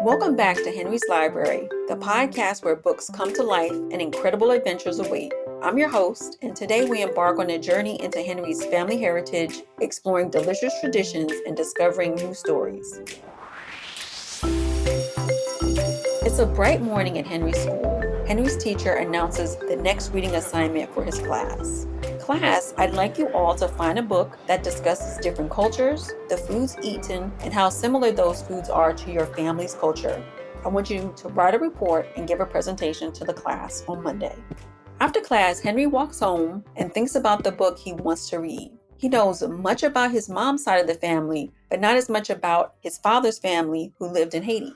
Welcome back to Henry's Library, the podcast where books come to life and incredible adventures await. I'm your host, and today we embark on a journey into Henry's family heritage, exploring delicious traditions and discovering new stories. It's a bright morning at Henry's school. Henry's teacher announces the next reading assignment for his class. Class, I'd like you all to find a book that discusses different cultures, the foods eaten, and how similar those foods are to your family's culture. I want you to write a report and give a presentation to the class on Monday. After class, Henry walks home and thinks about the book he wants to read. He knows much about his mom's side of the family, but not as much about his father's family who lived in Haiti.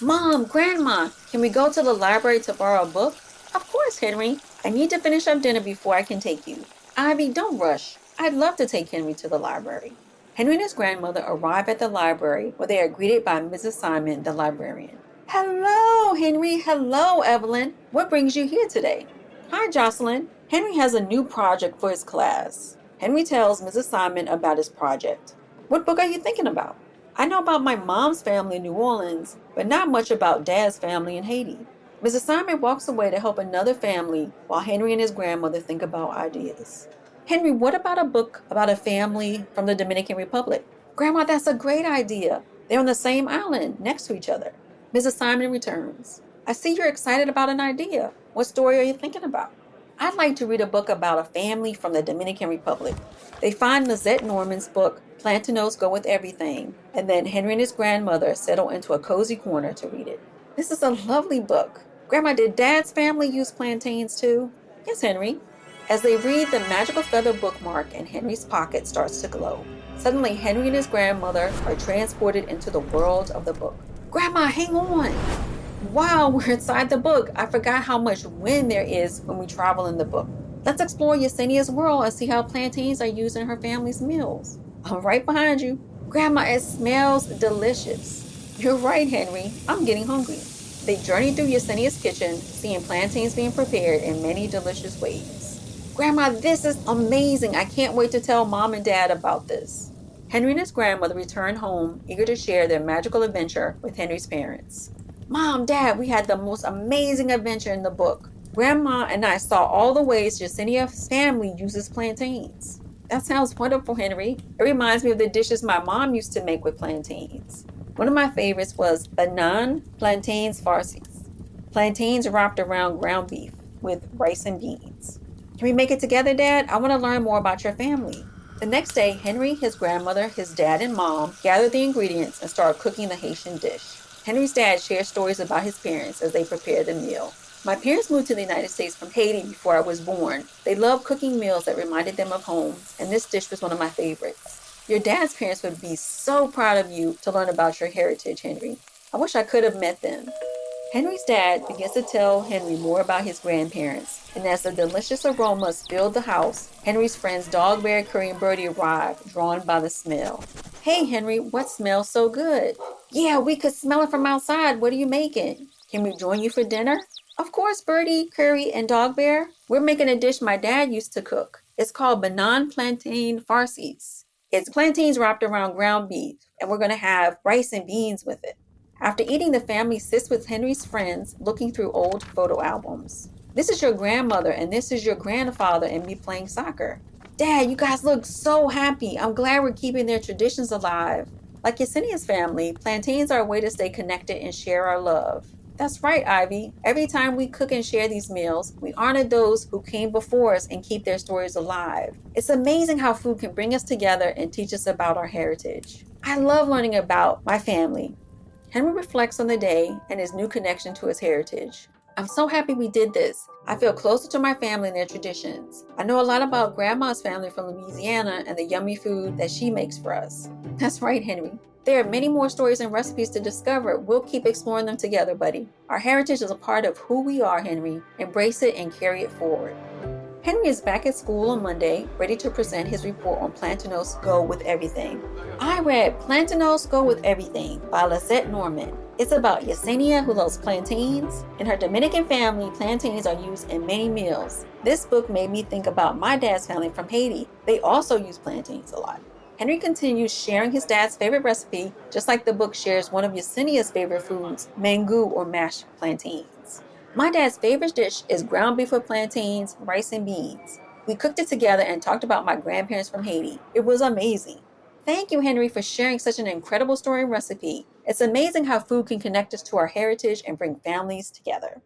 Mom, Grandma, can we go to the library to borrow a book? Of course, Henry. I need to finish up dinner before I can take you. Ivy, don't rush. I'd love to take Henry to the library. Henry and his grandmother arrive at the library where they are greeted by Mrs. Simon, the librarian. Hello, Henry. Hello, Evelyn. What brings you here today? Hi, Jocelyn. Henry has a new project for his class. Henry tells Mrs. Simon about his project. What book are you thinking about? I know about my mom's family in New Orleans, but not much about Dad's family in Haiti. Mrs. Simon walks away to help another family while Henry and his grandmother think about ideas. Henry, what about a book about a family from the Dominican Republic? Grandma, that's a great idea. They're on the same island next to each other. Mrs. Simon returns. I see you're excited about an idea. What story are you thinking about? I'd like to read a book about a family from the Dominican Republic. They find Lissette Norman's book, Plantains Go With Everything, and then Henry and his grandmother settle into a cozy corner to read it. This is a lovely book. Grandma, did Dad's family use plantains too? Yes, Henry. As they read, the magical feather bookmark in Henry's pocket starts to glow. Suddenly, Henry and his grandmother are transported into the world of the book. Grandma, hang on! Wow, we're inside the book. I forgot how much wind there is when we travel in the book. Let's explore Yesenia's world and see how plantains are used in her family's meals. I'm right behind you. Grandma, it smells delicious. You're right, Henry. I'm getting hungry. They journey through Yesenia's kitchen, seeing plantains being prepared in many delicious ways. Grandma, this is amazing. I can't wait to tell Mom and Dad about this. Henry and his grandmother return home, eager to share their magical adventure with Henry's parents. Mom, Dad, we had the most amazing adventure in the book. Grandma and I saw all the ways Yesenia's family uses plantains. That sounds wonderful, Henry. It reminds me of the dishes my mom used to make with plantains. One of my favorites was banane plantains farcis. Plantains wrapped around ground beef with rice and beans. Can we make it together, Dad? I want to learn more about your family. The next day, Henry, his grandmother, his dad, and mom gather the ingredients and start cooking the Haitian dish. Henry's dad shares stories about his parents as they prepare the meal. My parents moved to the United States from Haiti before I was born. They loved cooking meals that reminded them of home, and this dish was one of my favorites. Your dad's parents would be so proud of you to learn about your heritage, Henry. I wish I could have met them. Henry's dad begins to tell Henry more about his grandparents, and as the delicious aromas filled the house, Henry's friends Dogbear, Curry, and Birdie arrive, drawn by the smell. Hey, Henry, what smells so good? Yeah, we could smell it from outside. What are you making? Can we join you for dinner? Of course, Birdie, Curry, and Dogbear. We're making a dish my dad used to cook. It's called banane plantain farcis. It's plantains wrapped around ground beef, and we're going to have rice and beans with it. After eating, the family sits with Henry's friends, looking through old photo albums. This is your grandmother, and this is your grandfather and me playing soccer. Dad, you guys look so happy. I'm glad we're keeping their traditions alive. Like Yesenia's family, plantains are a way to stay connected and share our love. That's right, Ivy. Every time we cook and share these meals, we honor those who came before us and keep their stories alive. It's amazing how food can bring us together and teach us about our heritage. I love learning about my family. Henry reflects on the day and his new connection to his heritage. I'm so happy we did this. I feel closer to my family and their traditions. I know a lot about Grandma's family from Louisiana and the yummy food that she makes for us. That's right, Henry. There are many more stories and recipes to discover. We'll keep exploring them together, buddy. Our heritage is a part of who we are, Henry. Embrace it and carry it forward. Henry is back at school on Monday, ready to present his report on Plantains Go With Everything. I read Plantains Go With Everything by Lissette Norman. It's about Yesenia, who loves plantains. In her Dominican family, plantains are used in many meals. This book made me think about my dad's family from Haiti. They also use plantains a lot. Henry continues sharing his dad's favorite recipe, just like the book shares one of Yesenia's favorite foods, mango or mashed plantains. My dad's favorite dish is ground beef with plantains, rice, and beans. We cooked it together and talked about my grandparents from Haiti. It was amazing. Thank you, Henry, for sharing such an incredible story and recipe. It's amazing how food can connect us to our heritage and bring families together.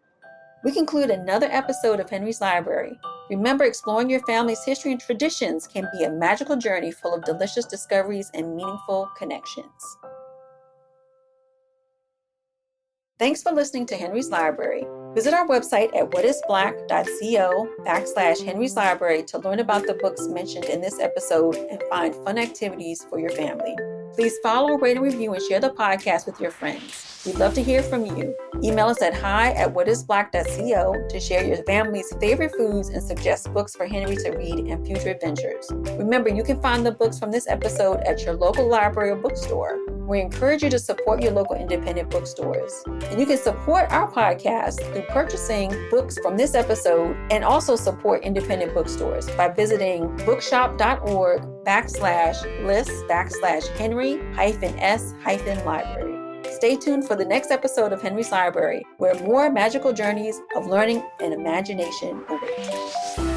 We conclude another episode of Henry's Library. Remember, exploring your family's history and traditions can be a magical journey full of delicious discoveries and meaningful connections. Thanks for listening to Henry's Library. Visit our website at whatisblack.co/Henry's Library to learn about the books mentioned in this episode and find fun activities for your family. Please follow, rate, and review, and share the podcast with your friends. We'd love to hear from you. Email us at hi@whatisblack.co to share your family's favorite foods and suggest books for Henry to read in future adventures. Remember, you can find the books from this episode at your local library or bookstore. We encourage you to support your local independent bookstores. And you can support our podcast through purchasing books from this episode and also support independent bookstores by visiting bookshop.org/list/Henry-S-library. Stay tuned for the next episode of Henry's Library, where more magical journeys of learning and imagination await.